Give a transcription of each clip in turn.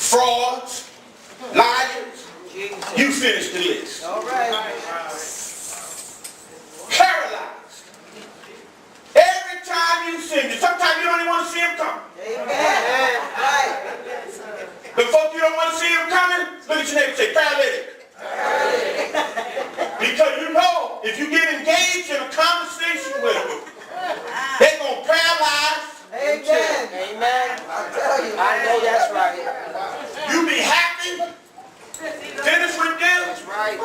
frauds, liars. You finish the list. All right. Paralyzed. Every time you sin, sometimes you don't even want to see him coming. Amen. Right. The folk you don't want to see him coming, look at your neighbor and say, paralytic. Because you know, if you get engaged in a conversation with them, they're going to paralyze. Amen. Amen. I tell you. I know that's right. You be happy. Finish with them. That's right.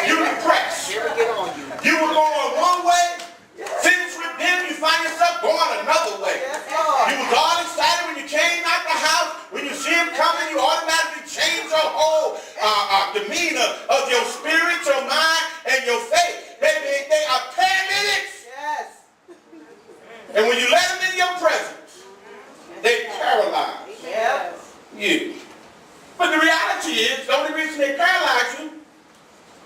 You depressed. Here we get on you. You were going one way. Finish with them. You find yourself going another way. Yes, Lord. You was all excited when you came out the house. When you see him coming, you automatically change your whole demeanor of your spirit, your mind, and your faith. They are paralytics. Yes. And when you let them in your presence, they paralyze Yep. you. But the reality is, the only reason they paralyze you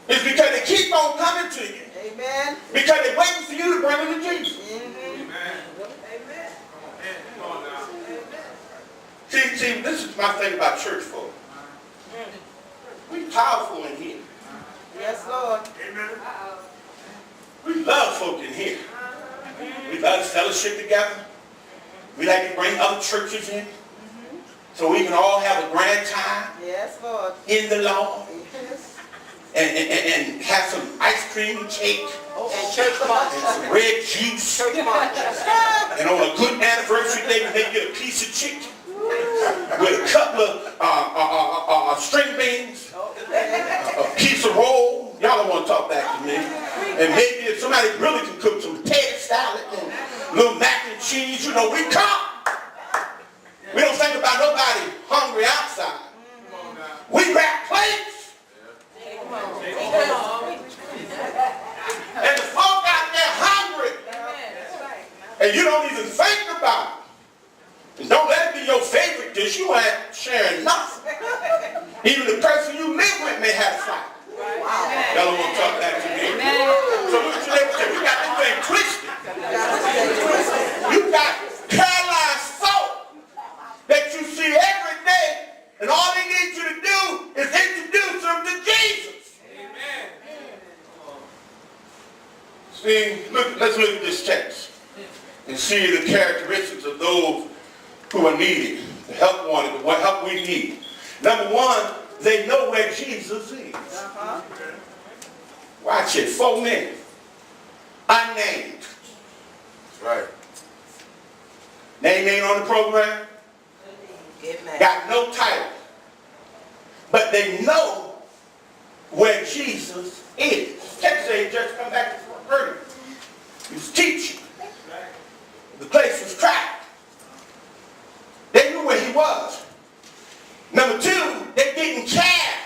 is because they keep on coming to you. Amen. Because they're waiting for you to bring them to Jesus. Mm-hmm. Amen. See, this is my thing about church folk. We powerful in here. Yes, Lord. Amen. We love folk in here. We love to fellowship together. We like to bring other churches in so we can all have a grand time Yes, Lord. in the Lord Yes. and have some ice cream and cake And church and munch. some red juice. Church munch. And on a good anniversary day, they get a piece of chicken with a couple of string beans, a piece of roll. Y'all don't want to talk back to me. And maybe if somebody really can cook some potato salad and a little mac and cheese, you know, we come. We don't think about nobody hungry outside. We wrap plates. And the folk out there hungry. And you don't even think about it. And don't let it be your favorite dish. You ain't sharing nothing. Even the person you live with may have a fight. Y'all don't want to talk back to me. So look at your neighbor and say, we got this thing twisted. You got paralyzed folk that you see every day, and all they need you to do is introduce them to Jesus. Amen. See, let's look at this text and see the characteristics of those who are needed, the help wanted, what help we need. Number one, they know where Jesus is. Watch it. 4 men. Unnamed. That's right. Name ain't on the program. Got no title. But they know where Jesus is. Text say he just come back to earth. He was teaching. The place was cracked. They knew where he was. Number two, they didn't care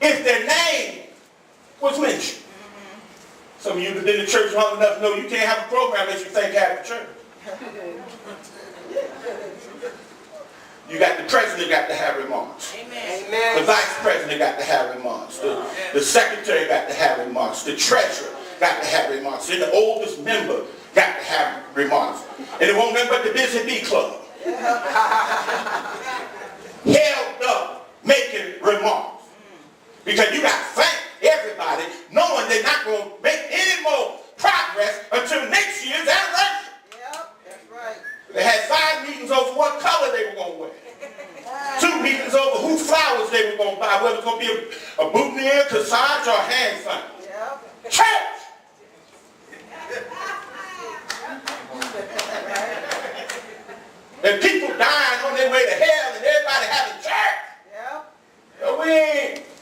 if their name was mentioned. Some of you that have been to church long enough know you can't have a program unless you think you have a church. You got the president got to have remarks. Amen. The vice president got to have remarks. The secretary got to have remarks. The treasurer got to have remarks. And the oldest member got to have remarks. And it won't nothing but the Busy Bee Club. Held up making remarks. Because you got to thank everybody knowing they're not going to make any more progress until next year's anniversary. Yep, that's right. They had 5 meetings over what color they were going to wear. 2 meetings over whose flowers they were going to buy, whether it was going to be a boutonniere, corsage, or a hand sign. Yep. Church! And people dying on their way to hell and everybody having church. Yep.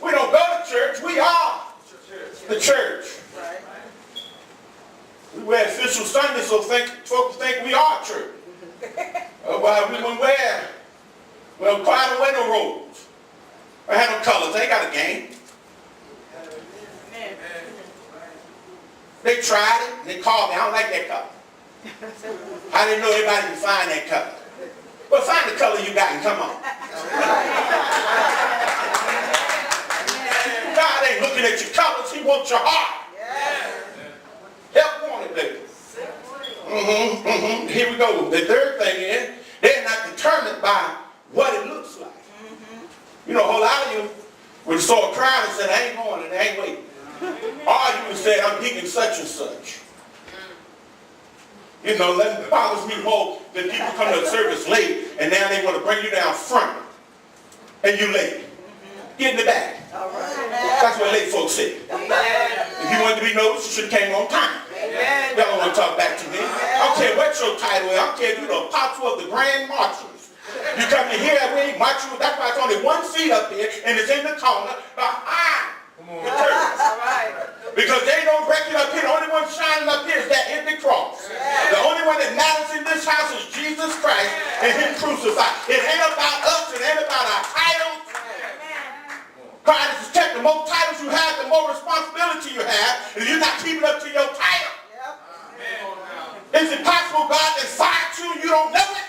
We don't go to church, we are the church. Right. We wear official Sunday so folks think we are church. Otherwise we wouldn't wear, we don't quite wear no robes. I have no colors, they ain't got a game. They tried it, and they called me, I don't like that color. I didn't know everybody could find that color. Well, find the color you got and come on. God ain't looking at your colors, he wants your heart. Help wanted, baby. Here we go. The third thing is, they're not determined by what it looks like. saw a crowd and said, I ain't going and I ain't waiting. Or you would say, I'm deacon such and such. You know, that bothers me more that people come to the service late and now they want to bring you down front and you late. Get in the back. All right. That's what late folks say. If you wanted to be noticed, you should have came on time. Y'all don't want to talk back to me. I don't care what your title is. I don't care if you're the apostle of the Grand Marchers. You come in here, we ain't marching. That's why it's only one seat up here and it's in the corner behind the church. All right. Because they don't break it up here. The only one shining up here is that empty cross. The only one that matters in this house is Jesus Christ and Him crucified. It ain't about us. It ain't about our titles. Christ is kept. The more titles you have, the more responsibility you have. If you're not keeping up to your title, it's impossible God that fired you and you don't know it.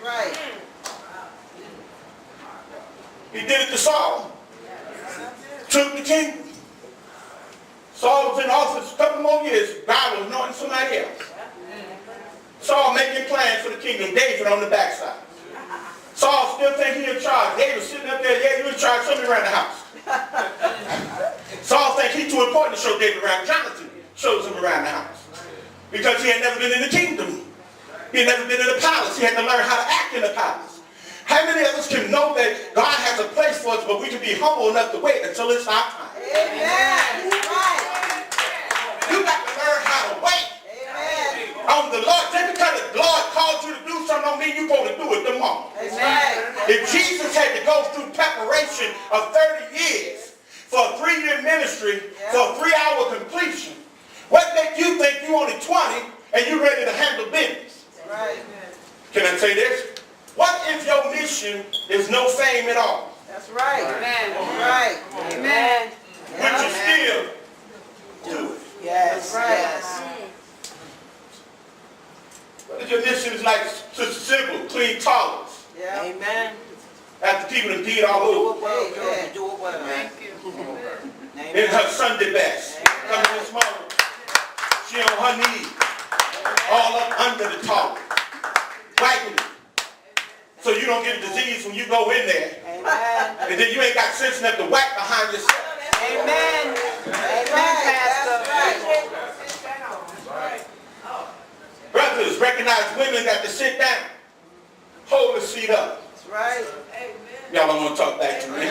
Right. He did it to Saul. Took the kingdom. Saul was in office a couple more years. God was anointing somebody else. Saul making plans for the kingdom. David on the backside. Saul still think he in charge. David sitting up there, yeah, you in charge, show me around the house. Saul think he too important to show David around. Jonathan shows him around the house. Because he had never been in the kingdom. He had never been in the palace. He had to learn how to act in the palace. How many of us can know that God has a place for us, but we can be humble enough to wait until it's our time? Amen. Right. You got to learn how to wait on the Lord. Just because the Lord called you to do something don't mean you're going to do it tomorrow. Amen. If Jesus had to go through preparation of 30 years for a 3-year ministry, for a 3-hour completion, what makes you think you're only 20 and you're ready to handle business? Right. Can I say this? What if your mission is no fame at all? That's right. Amen. Right. Amen. Would you still do it? Yes. Right. Yes. What if your mission is like Sister Sybil, clean toilets, Yeah. Amen. after people have peed all over, Amen. Do it well. Thank you. in her Sunday best, coming this morning, she on her knees, all up under the toilet, wiping it, so you don't get a disease when you go in there, Amen. and then you ain't got sense enough to wipe behind yourself. Amen. Amen, Pastor. Brothers, recognize women got to sit down, hold the seat up. That's right. Y'all don't want to talk back to me.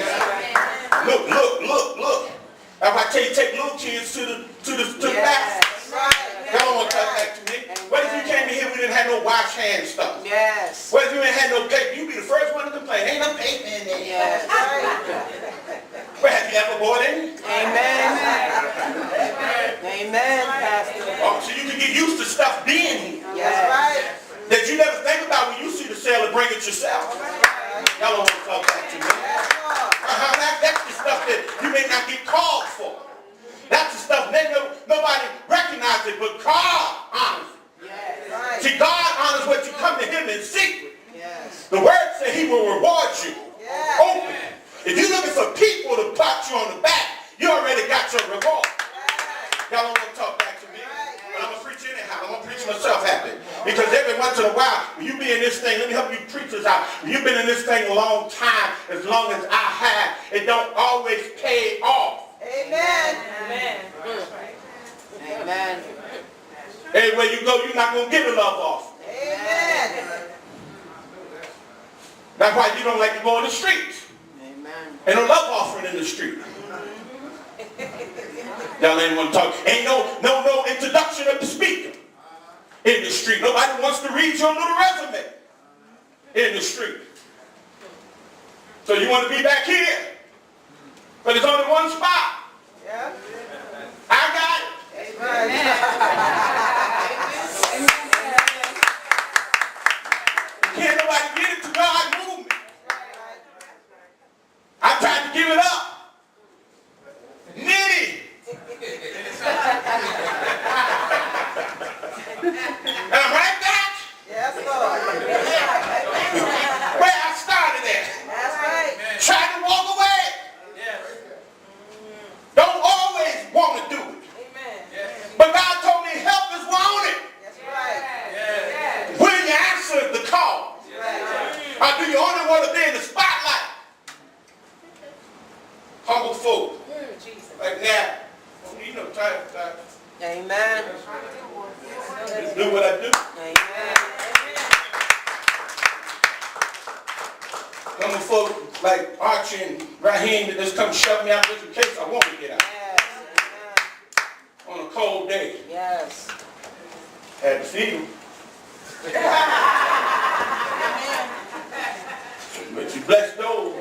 Look. If I tell you, take little kids to the back. That's right. Y'all don't want to talk back to me. What if you came in here, we didn't have no wash hand stuff? Yes. What if you ain't had no paper? You'd be the first one to complain. Ain't no paper in there. Yes. Right. Well, have you ever bought any? Amen. Amen, Pastor. Oh, so you can get used to stuff being here That's right. that you never think about when you see the sale and bring it yourself. Y'all don't want to talk back to me. That's the stuff that you may not get called for. That's the stuff nobody recognizes it, but God honors it. Yes. Right. See, God honors what you come to Him in secret. Yes. The Word says He will reward you. Yes. Open. If you're looking for people to pat you on the back, you already got your reward. Y'all don't want to talk back to me. But I'm going to preach anyhow. I'm going to preach myself happy. Because every once in a while, when you be in this thing, let me help you preach this out. When you've been in this thing a long time, as long as I have, it don't always pay off. Amen. Amen. Amen. Everywhere you go, you're not going to get a love off. Amen. That's why you don't like to go on the streets. Amen. Ain't no love offering in the street. Y'all ain't want to talk. Ain't no introduction of the speaker in the street. Nobody wants to read your little resume in the street. So you want to be back here, but there's only one spot. Yeah. I got it. Can't nobody get it to God move me. I tried to give it up. Nitty. And I'm right back Yes, Lord. where I started at. That's right. Trying to walk away. Don't always title, God. Amen. Just do what I do. Amen. Some of folk like Archie and Raheem that just come shove me out just in case I want to get out. Yes. On a cold day. Yes. Had to feed them. But you bless those.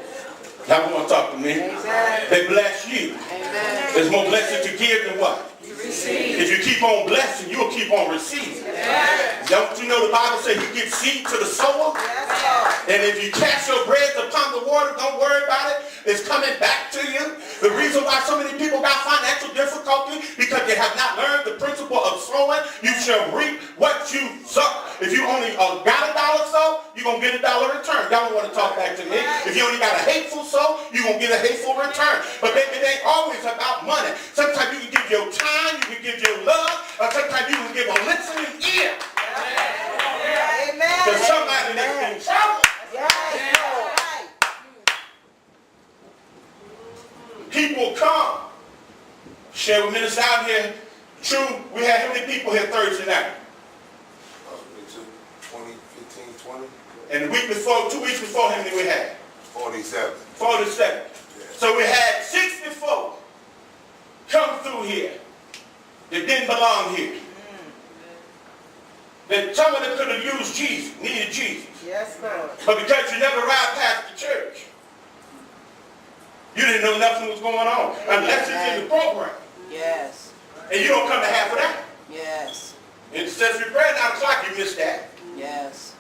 Y'all want to talk to me? Amen. They bless you. Amen. There's more blessing to give than what? Receive. If you keep on blessing, you'll keep on receiving. Yes. Don't you know the Bible says you give seed to the sower? Yes, Lord. And if you cast your bread upon the water, don't worry about it. It's coming back to you. The reason why so many people got financial difficulty, because they have not learned the principle of sowing. You shall reap what you sow. If you only got $1 sow, you're going to get $1 return. Y'all don't want to talk back to me. If you only got a hateful sow, you're going to get a hateful return. But baby, it ain't always about money. Sometimes you can give your time, you can give your love, or sometimes you can give a listening ear. Amen. To somebody that's in trouble. Yes, Lord. People come. Share with ministers out here. True, we had how many people here Thursday night? 20, 15, 20? And the week before, 2 weeks before, how many we had? 47. 47. Yeah. So we had 64 come through here that didn't belong here. That some of them could have used Jesus, needed Jesus. Yes, Lord. But because you never ride past the church, you didn't know nothing was going on. Unless it's in the program. Yes. And you don't come to half of that. Yes. It says we pray at 9 o'clock, you missed that. Yes.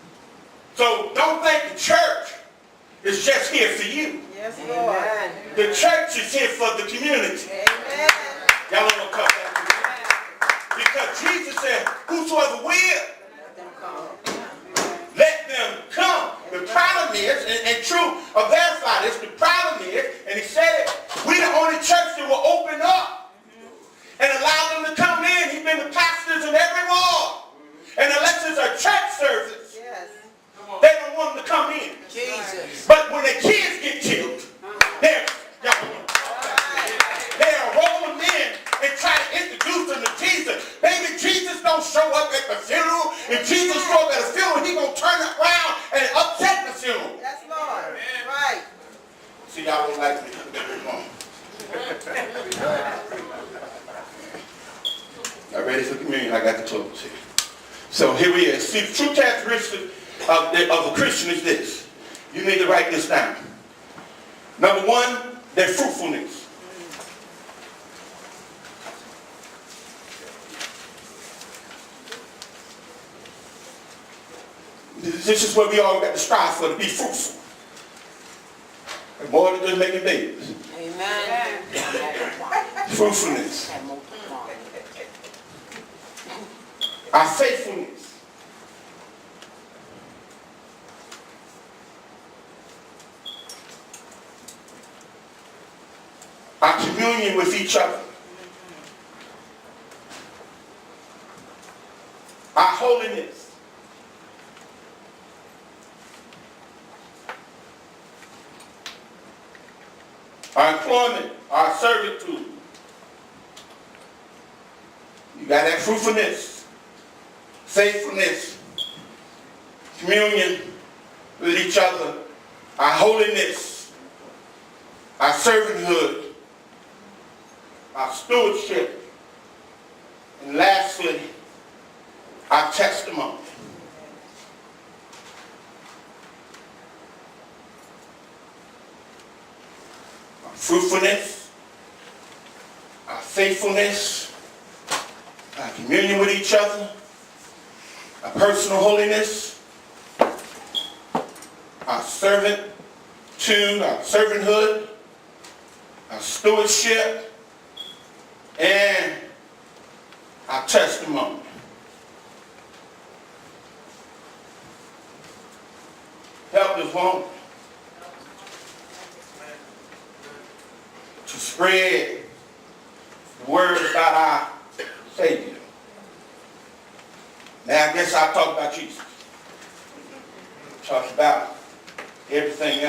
So don't think the church is just here for you. Yes, Lord. Amen. The church is here for the community. Amen. Y'all don't want to talk back to me. Because Jesus said, whosoever will, Let them come. let them come. The problem is, and true, or verify this, the problem is, and he said it, we the only church that will open up and allow them to come in. He's been the pastors in every ward. And unless it's a church service, Yes. they don't want them to come in. Jesus. But when the kids get killed, they're roll them in and try to introduce them to Jesus. Baby, Jesus don't show up at the funeral. If Jesus show up at a funeral, he gonna turn it around and upset the funeral. Yes, Lord. Right. See, y'all don't like me. Y'all ready for communion? I got the clothes here. So here we are. See, the true characteristic of a Christian is this. You need to write this down. Number one, their fruitfulness. This is what we all got to strive for, to be fruitful. And more than just making babies. Amen. Fruitfulness. Our faithfulness. Our communion with each other. Our holiness. Our employment, our servitude. You got that fruitfulness, faithfulness, communion with each other, our holiness, our servanthood, our stewardship, and lastly, our testimony. Our fruitfulness, our faithfulness, our communion with each other, our personal holiness, our servanthood, our servanthood, our stewardship, and our testimony. Help us, won't it? To spread the word about our Savior. Now I guess I'll talk about Jesus. Talk about everything else.